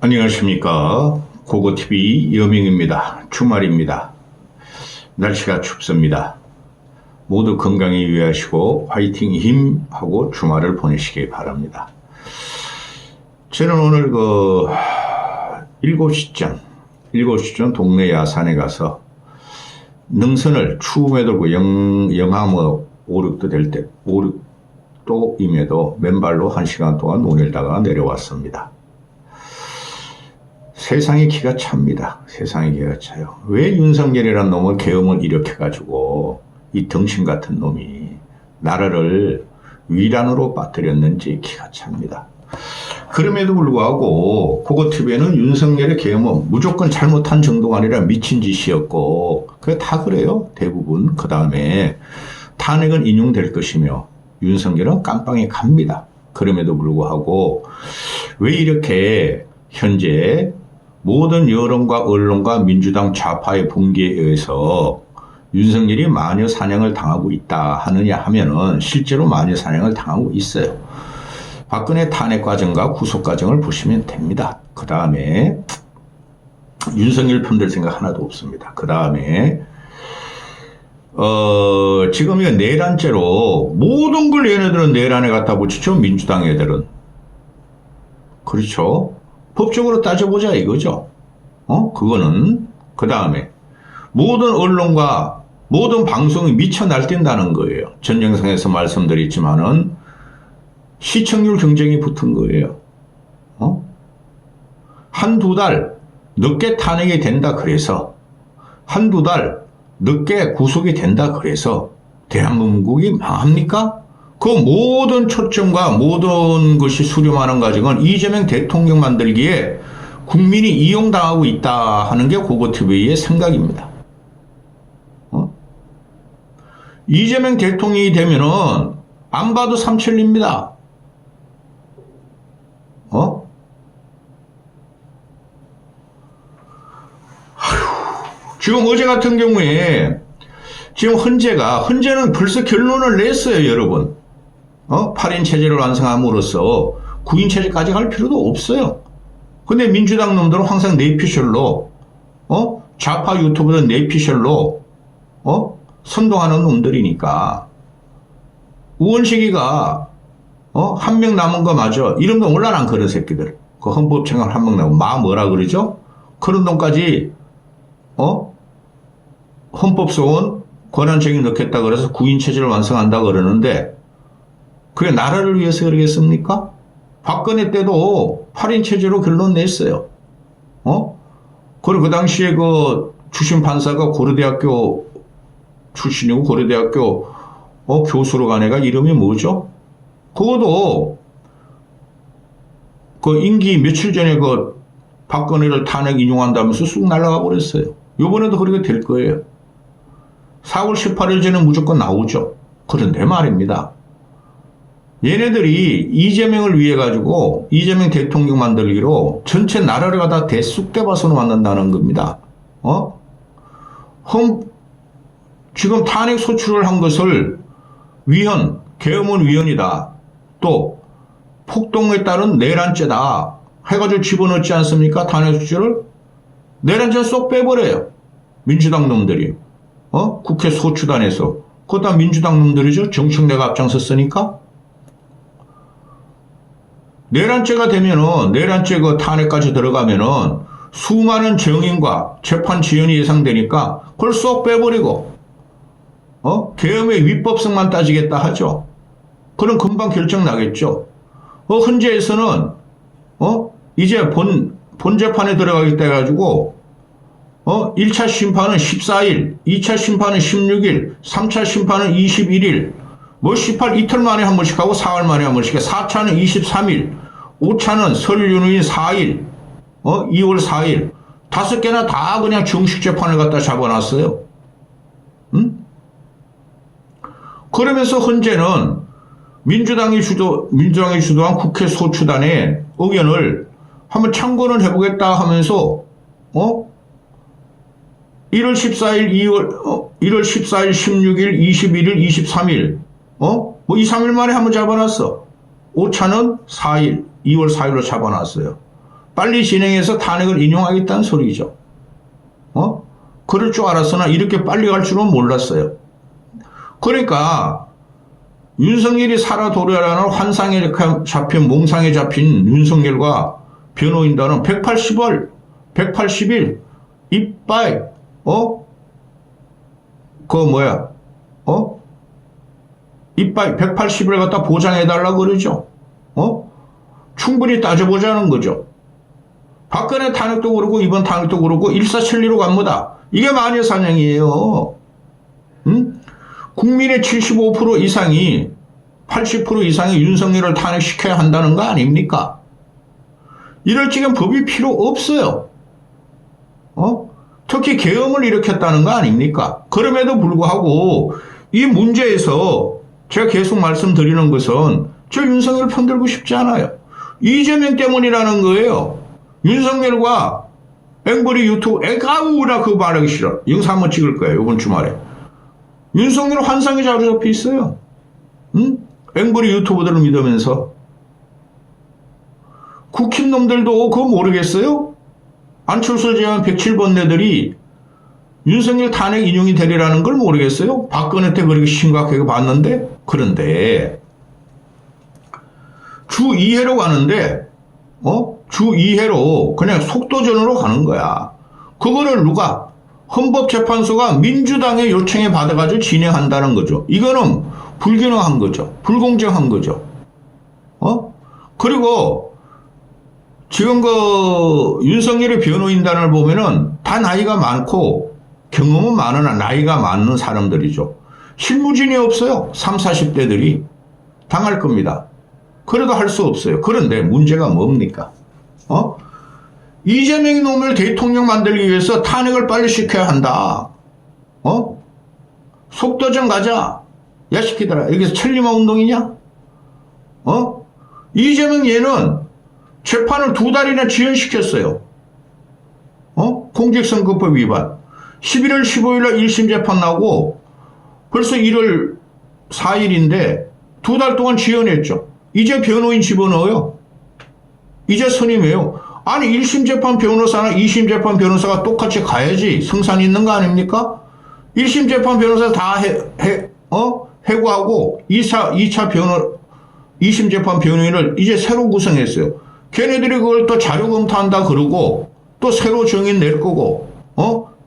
안녕하십니까. 고고TV 여명입니다. 주말입니다. 날씨가 춥습니다. 모두 건강에 유의하시고 화이팅 힘하고 주말을 보내시기 바랍니다. 저는 오늘 7시쯤 동네 야산에 가서 능선을 추움에 들고 영하 5, 6도 될 때 5, 6도임에도 맨발로 1시간 동안 논일다가 내려왔습니다. 세상에 기가 찹니다. 세상에 기가 차요. 왜 윤석열이라는 놈을 계엄을 일으켜가지고 이 덩신 같은 놈이 나라를 위란으로 빠뜨렸는지 기가 찹니다. 그럼에도 불구하고 고고TV에는 윤석열의 계엄은 무조건 잘못한 정도가 아니라 미친 짓이었고 그게 다 그래요. 대부분. 그 다음에 탄핵은 인용될 것이며 윤석열은 깜빵에 갑니다. 그럼에도 불구하고 왜 이렇게 현재 모든 여론과 언론과 민주당 좌파의 분기에 의해서 윤석열이 마녀 사냥을 당하고 있다 하느냐 하면은 실제로 마녀 사냥을 당하고 있어요. 박근혜 탄핵 과정과 구속 과정을 보시면 됩니다. 그 다음에 윤석열 편들 생각 하나도 없습니다. 그 다음에 지금 이거 내란죄로 모든 걸 얘네들은 내란에 갖다 붙이죠. 민주당 애들은. 그렇죠. 법적으로 따져보자 이거죠. 그거는. 그 다음에 모든 언론과 모든 방송이 미쳐 날뛴다는 거예요. 전 영상에서 말씀드렸지만은 시청률 경쟁이 붙은 거예요. 한두 달 늦게 탄핵이 된다 그래서 한두 달 늦게 구속이 된다 그래서 대한민국이 망합니까? 그 모든 초점과 모든 것이 수렴하는 과정은 이재명 대통령 만들기에 국민이 이용당하고 있다 하는 게 고고TV의 생각입니다. 이재명 대통령이 되면은 안 봐도 삼천리입니다. 지금 어제 같은 경우에 지금 헌재는 벌써 결론을 냈어요, 여러분. 8인 체제를 완성함으로써 9인 체제까지 갈 필요도 없어요. 근데 민주당 놈들은 항상 내피셜로, 좌파 유튜브들 내피셜로, 선동하는 놈들이니까. 우원식이가, 한 명 남은 거 맞아. 이름도 올라난 그런 새끼들. 그 헌법청을 한 명 남은, 뭐라 그러죠? 그런 놈까지, 헌법소원 권한쟁이 넣겠다 그래서 9인 체제를 완성한다 그러는데, 그게 나라를 위해서 그러겠습니까? 박근혜 때도 8인 체제로 결론 냈어요. 그리고 그 당시에 그 주심 판사가 고려대학교 출신이고 고려대학교 교수로 간 애가 이름이 뭐죠? 그것도 그 임기 며칠 전에 그 박근혜를 탄핵 인용한다면서 쑥 날아가 버렸어요. 이번에도 그렇게 될 거예요. 4월 18일 전에 무조건 나오죠. 그런데 말입니다. 얘네들이 이재명을 위해 가지고 이재명 대통령 만들기로 전체 나라를 갖다 대쑥대밭으로 만든다는 겁니다. 지금 탄핵 소추를 한 것을 계엄은 위헌이다. 또 폭동에 따른 내란죄다. 해가지고 집어넣지 않습니까? 탄핵 소추를. 내란죄 쏙 빼버려요. 민주당 놈들이. 국회 소추단에서. 그것 다 민주당 놈들이죠. 정청래가 앞장섰으니까. 내란죄가 되면은, 내란죄 그 탄핵까지 들어가면은 수많은 증인과 재판 지연이 예상되니까 그걸 쏙 빼버리고, 계엄의 위법성만 따지겠다 하죠. 그럼 금방 결정 나겠죠. 헌재에서는, 이제 본 재판에 들어가겠다 해가지고, 1차 심판은 14일, 2차 심판은 16일, 3차 심판은 21일, 18 이틀 만에 한 번씩 하고 4월 만에 한 번씩 해. 4차는 23일, 5차는 설 연휴인 4일, 2월 4일. 5개나 다 그냥 정식 재판을 갖다 잡아놨어요. 그러면서 헌재는 민주당이 주도한 국회 소추단의 의견을 한번 참고는 해보겠다 하면서, 1월 14일, 1월 14일, 16일, 21일, 23일, 2, 3일 만에 한번 잡아놨어. 5차는 4일, 2월 4일로 잡아놨어요. 빨리 진행해서 탄핵을 인용하겠다는 소리죠. 그럴 줄 알았으나 이렇게 빨리 갈 줄은 몰랐어요. 그러니까 윤석열이 살아 돌아라는 환상에 잡힌 몽상에 잡힌 윤석열과 변호인단은 180일 이빠이 이빠이 180일 갖다 보장해달라고 그러죠. 충분히 따져보자는 거죠. 박근혜 탄핵도 그렇고 이번 탄핵도 그렇고 일사천리로 갑니다. 이게 마녀사냥이에요. 국민의 75% 이상이 80% 이상이 윤석열을 탄핵시켜야 한다는 거 아닙니까? 이럴 지금 법이 필요 없어요. 특히 계엄을 일으켰다는 거 아닙니까? 그럼에도 불구하고 이 문제에서 제가 계속 말씀드리는 것은 저 윤석열 편들고 싶지 않아요. 이재명 때문이라는 거예요. 윤석열과 앵벌이 유튜브 나 그거 말하기 싫어. 영상 한번 찍을 거예요. 이번 주말에. 윤석열 환상에 자리잡혀 있어요. 앵벌이 유튜브들을 믿으면서. 국힘 놈들도 그거 모르겠어요? 안철수 제외한 107번뇌들이 윤석열 탄핵 인용이 되리라는 걸 모르겠어요? 박근혜 때 그렇게 심각하게 봤는데? 그런데 주 2회로 가는데 주 2회로 그냥 속도전으로 가는 거야. 그거를 누가? 헌법재판소가 민주당의 요청에 받아가지고 진행한다는 거죠. 이거는 불균형한 거죠. 불공정한 거죠. 그리고 지금 윤석열의 변호인단을 보면은 다 나이가 많고 경험은 많으나 나이가 많은 사람들이죠. 실무진이 없어요. 30, 40대들이. 당할 겁니다. 그래도 할 수 없어요. 그런데 문제가 뭡니까? 이재명 놈을 대통령 만들기 위해서 탄핵을 빨리 시켜야 한다. 속도전 가자. 야, 시키더라. 여기서 천리마 운동이냐? 이재명 얘는 재판을 2달이나 지연시켰어요. 공직선거법 위반. 11월 15일날 1심 재판 나고 벌써 1월 4일인데 2달 동안 지연했죠. 이제 변호인 집어넣어요. 이제 선임해요. 아니 1심 재판 변호사나 2심 재판 변호사가 똑같이 가야지 성산이 있는 거 아닙니까? 1심 재판 변호사 다 해고하고 2심 재판 변호인을 이제 새로 구성했어요. 걔네들이 그걸 또 자료 검토한다 그러고 또 새로 정인 낼 거고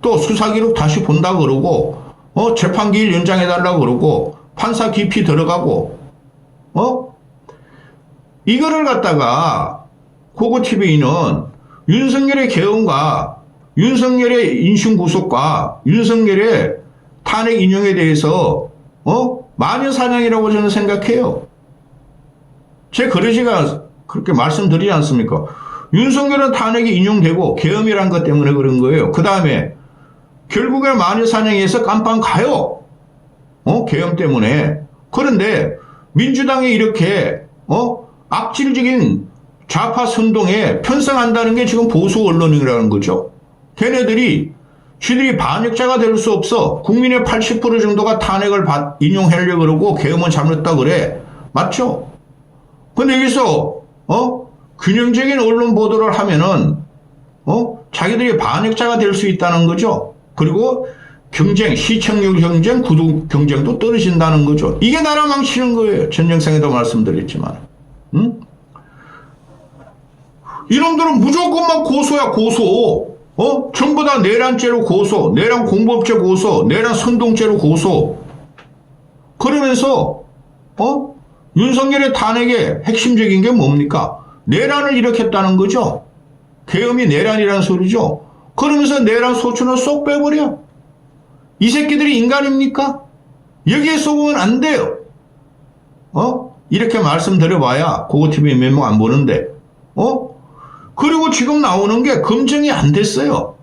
또 수사기록 다시 본다 그러고 재판기일 연장해달라 그러고 판사 깊이 들어가고 이거를 갖다가 고고TV는 윤석열의 계엄과 윤석열의 인신구속과 윤석열의 탄핵 인용에 대해서 마녀사냥이라고 저는 생각해요. 제 그러지가 그렇게 말씀드리지 않습니까? 윤석열은 탄핵이 인용되고 계엄이란 것 때문에 그런 거예요. 그 다음에 결국에 마녀사냥에서 깜빵 가요. 계엄 때문에. 그런데 민주당이 이렇게 악질적인 좌파 선동에 편성한다는 게 지금 보수 언론이라는 거죠. 걔네들이 쥐들이 반역자가 될 수 없어. 국민의 80% 정도가 탄핵을 인용하려고 그러고 계엄은 잘못했다 그래. 맞죠? 근데 여기서 균형적인 언론 보도를 하면은 자기들이 반역자가 될 수 있다는 거죠. 그리고 경쟁, 시청률 경쟁, 구독 경쟁도 떨어진다는 거죠. 이게 나라 망치는 거예요. 전 영상에도 말씀드렸지만. 이놈들은 무조건 막 고소야, 고소. 전부 다 내란죄로 고소, 내란 공범죄 고소, 내란 선동죄로 고소. 그러면서 윤석열의 탄핵의 핵심적인 게 뭡니까? 내란을 일으켰다는 거죠. 계엄이 내란이라는 소리죠. 그러면서 내란 소추는 쏙 빼버려. 이 새끼들이 인간입니까? 여기에 속으면 안 돼요. 이렇게 말씀드려봐야 고고TV 몇 명 안 보는데. 그리고 지금 나오는 게 검증이 안 됐어요.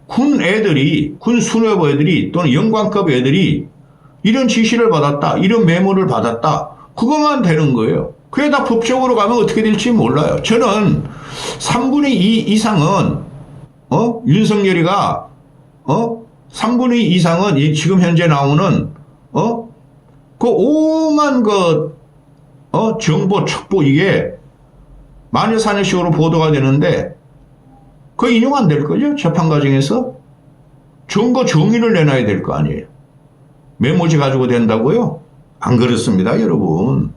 군 애들이, 군 수뇌부 애들이 또는 영관급 애들이 이런 지시를 받았다, 이런 메모를 받았다. 그것만 되는 거예요. 그게 다 법적으로 가면 어떻게 될지 몰라요. 저는 3분의 2 이상은 윤석열이가 3분의 2 이상은 지금 현재 나오는 그 오만 정보 첩보 이게 마녀사냥식으로 보도가 되는데 그거 인용 안 될 거죠? 재판 과정에서 증거 정의를 내놔야 될 거 아니에요. 메모지 가지고 된다고요? 안 그렇습니다, 여러분.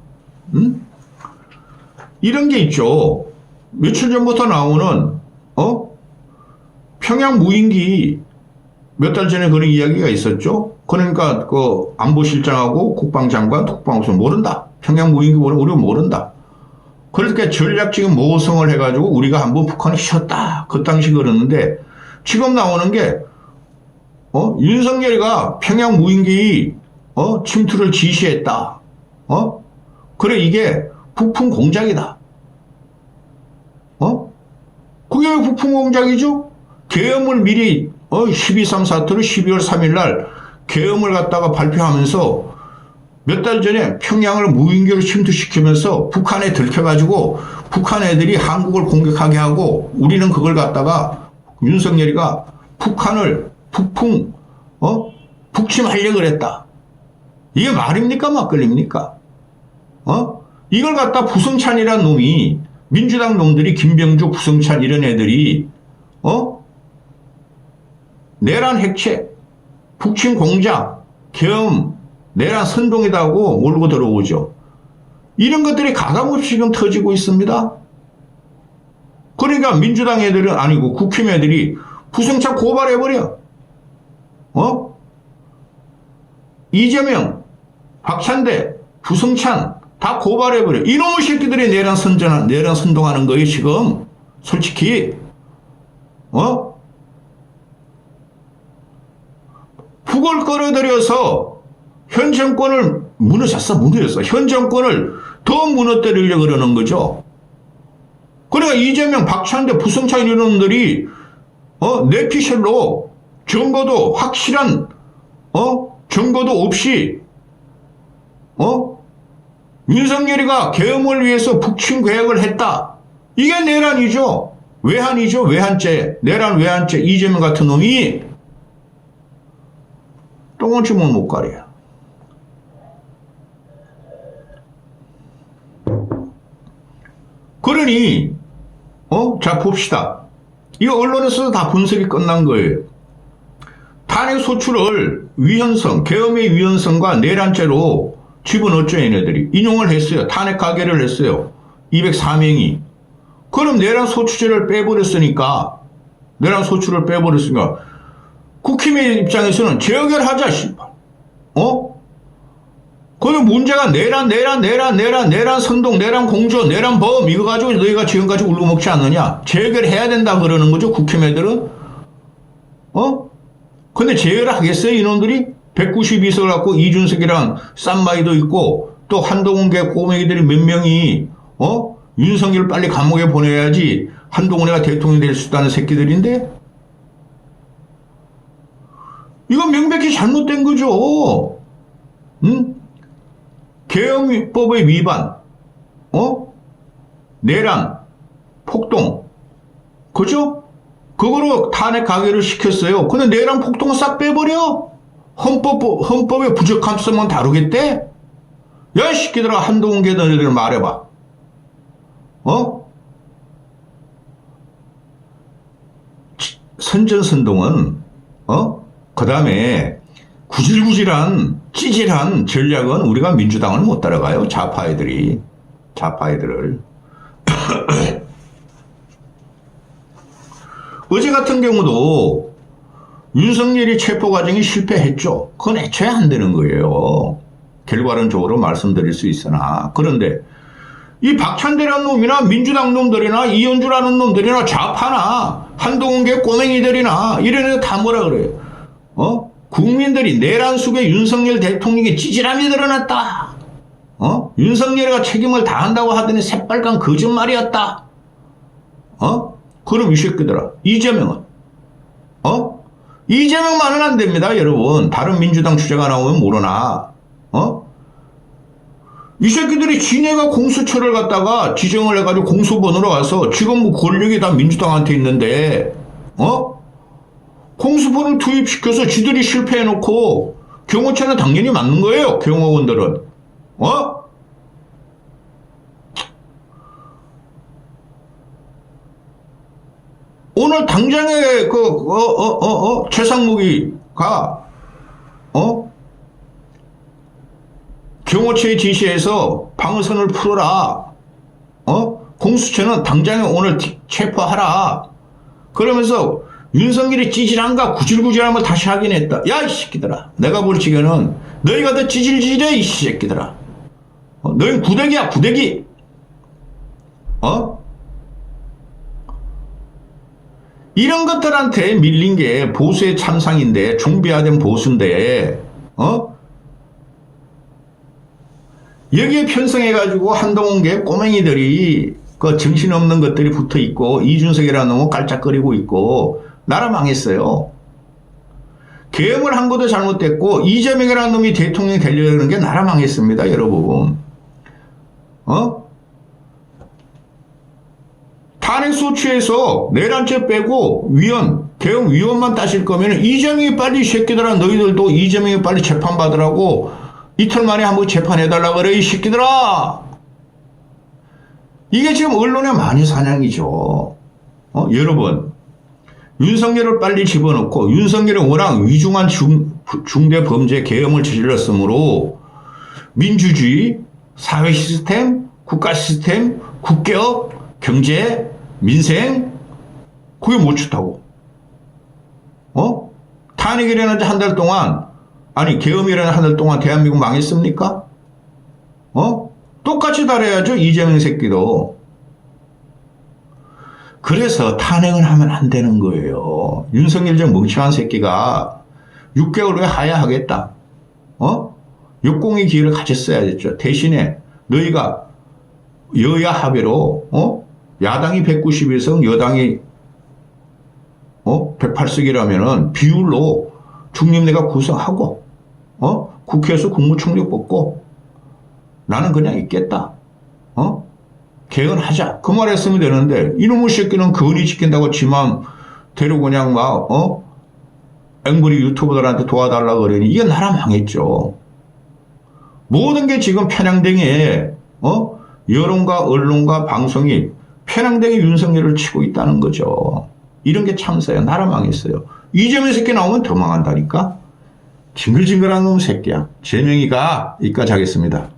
이런 게 있죠. 며칠 전부터 나오는 평양 무인기 몇 달 전에 그런 이야기가 있었죠. 그러니까 그 안보실장하고 국방장관, 국방부서 모른다. 평양 무인기 모르면 우리가 모른다. 그렇게 전략적인 모성을 해가지고 우리가 한번 북한을 쉬었다. 그 당시 그러는데 지금 나오는 게 윤석열이가 평양 무인기 침투를 지시했다. 그래 이게 북풍 공작이다. 그게 왜 북풍 공작이죠? 계엄을 미리 12.3 사태로 12월 3일 날 계엄을 갖다가 발표하면서 몇 달 전에 평양을 무인기로 침투시키면서 북한에 들켜가지고 북한 애들이 한국을 공격하게 하고 우리는 그걸 갖다가 윤석열이가 북한을 북침하려고 그랬다. 이게 말입니까? 막걸리입니까? 이걸 갖다 부승찬이라는 놈이 민주당 놈들이 김병주, 부승찬 이런 애들이 내란 핵책, 북침 공작, 계엄, 내란 선동이다고 몰고 들어오죠. 이런 것들이 가감없이 지금 터지고 있습니다. 그러니까 민주당 애들은 아니고 국힘 애들이 부승찬 고발해버려. 이재명, 박찬대, 부승찬 다 고발해버려. 이놈의 새끼들이 내란 선동하는 거예요, 지금. 솔직히. 북을 끌어들여서 현 정권을 무너졌어. 현 정권을 더 무너뜨리려고 그러는 거죠. 그러니까 이재명, 박찬대, 부승찬 이런 놈들이 내피셜로 증거도 확실한 증거도 없이 윤석열이가 계엄을 위해서 북침 계획을 했다. 이게 내란이죠. 외환이죠. 외환죄. 내란 외환죄. 이재명 같은 놈이 똥을 치면 못 가려. 그러니 자 봅시다. 이거 언론에서도 다 분석이 끝난 거예요. 탄핵 소추를 위헌성, 계엄의 위헌성과 내란죄로 집어넣었죠, 얘네들이. 인용을 했어요. 탄핵 가결을 했어요. 204명이. 그럼 내란 소추죄를 빼버렸으니까, 국힘의 입장에서는 재결하자, 씨발. 그게 문제가 내란 선동, 내란 공조, 내란 범, 이거 가지고 너희가 지금까지 울고먹지 않느냐? 재결해야 된다 그러는 거죠, 국힘 애들은? 근데 재결을 하겠어요, 이놈들이? 192석을 갖고 이준석이랑 쌈마이도 있고, 또 한동훈계 꼬맹이들이 몇 명이, 윤석열 빨리 감옥에 보내야지 한동훈이가 대통령이 될 수 있다는 새끼들인데? 이건 명백히 잘못된 거죠. 계엄법의 위반, 내란, 폭동, 그죠? 그거로 탄핵 가결을 시켰어요. 근데 내란 폭동은 싹 빼버려? 헌법의 부적합성만 다루겠대? 야, 이 새끼들아, 한동훈 계단애들 말해봐. 선전선동은, 그 다음에 구질구질한, 찌질한 전략은 우리가 민주당을 못 따라가요. 좌파애들을. 어제 같은 경우도 윤석열이 체포 과정이 실패했죠. 그건 애초에 안 되는 거예요. 결과론적으로 말씀드릴 수 있으나. 그런데 이 박찬대라는 놈이나 민주당 놈들이나 이현주라는 놈들이나 좌파나 한동훈계 꼬맹이들이나 이런 애들 다 뭐라 그래요. 국민들이 내란 속에 윤석열 대통령의 찌질함이 드러났다. 윤석열이가 책임을 다한다고 하더니 새빨간 거짓말이었다. 그럼 이 새끼들아, 이재명은? 이재명만은 안 됩니다, 여러분. 다른 민주당 주자가 나오면 모르나. 이 새끼들이 지네가 공수처를 갖다가 지정을 해가지고 공수본으로 가서 지금 뭐 권력이 다 민주당한테 있는데, 공수본을 투입시켜서 지들이 실패해놓고 경호처는 당연히 맞는 거예요, 경호원들은. 오늘 당장에 최상무기가 경호처의 지시에서 방어선을 풀어라. 공수처는 당장에 오늘 체포하라. 그러면서 윤석열이 찌질한가 구질구질함을 다시 확인했다. 야, 이 새끼들아. 내가 볼 적에는 너희가 더 찌질찌질해, 이 새끼들아. 너희는 구대기야, 구대기. 이런 것들한테 밀린 게 보수의 참상인데, 종비화된 보수인데, 여기에 편성해가지고 한동훈계 꼬맹이들이 그 정신없는 것들이 붙어 있고, 이준석이라는 놈은 깔짝거리고 있고, 나라 망했어요. 계엄을 한 것도 잘못됐고, 이재명이라는 놈이 대통령이 되려는 게 나라 망했습니다, 여러분. 탄핵소추에서 내란죄 빼고 계엄 위원만 따실 거면 이재명이 빨리, 이 새끼들아, 너희들도 이재명이 빨리 재판받으라고 이틀 만에 한번 재판해달라고 그래, 이 새끼들아. 이게 지금 언론의 많이 사냥이죠. 여러분, 윤석열을 빨리 집어넣고, 윤석열이 워낙 위중한 중대 범죄 계엄을 저질렀으므로 민주주의, 사회 시스템, 국가 시스템, 국격, 경제, 민생, 그게 못 좋다고. 탄핵이라는 한 달 동안, 아니, 계엄이라는 한 달 동안 대한민국 망했습니까? 똑같이 달아야죠, 이재명 새끼도. 그래서 탄핵을 하면 안 되는 거예요. 윤석열 저 멍청한 새끼가 6개월 후에 하야하겠다. 역공의 기회를 가졌어야 됐죠. 대신에 너희가 여야 합의로, 야당이 191석, 여당이 108석이라면은 비율로 중립내가 구성하고, 국회에서 국무총리 뽑고, 나는 그냥 있겠다. 개헌하자. 그 말 했으면 되는데, 이놈의 새끼는 거리 지킨다고 지만 데리고 그냥 막, 앵벌이 유튜버들한테 도와달라고 그러니, 이게 나라 망했죠. 모든 게 지금 편향등에, 여론과 언론과 방송이 편향등에 윤석열을 치고 있다는 거죠. 이런 게 참사야. 나라 망했어요. 이재명 새끼 나오면 더 망한다니까? 징글징글한 놈 새끼야. 제명이가 이까지 하겠습니다.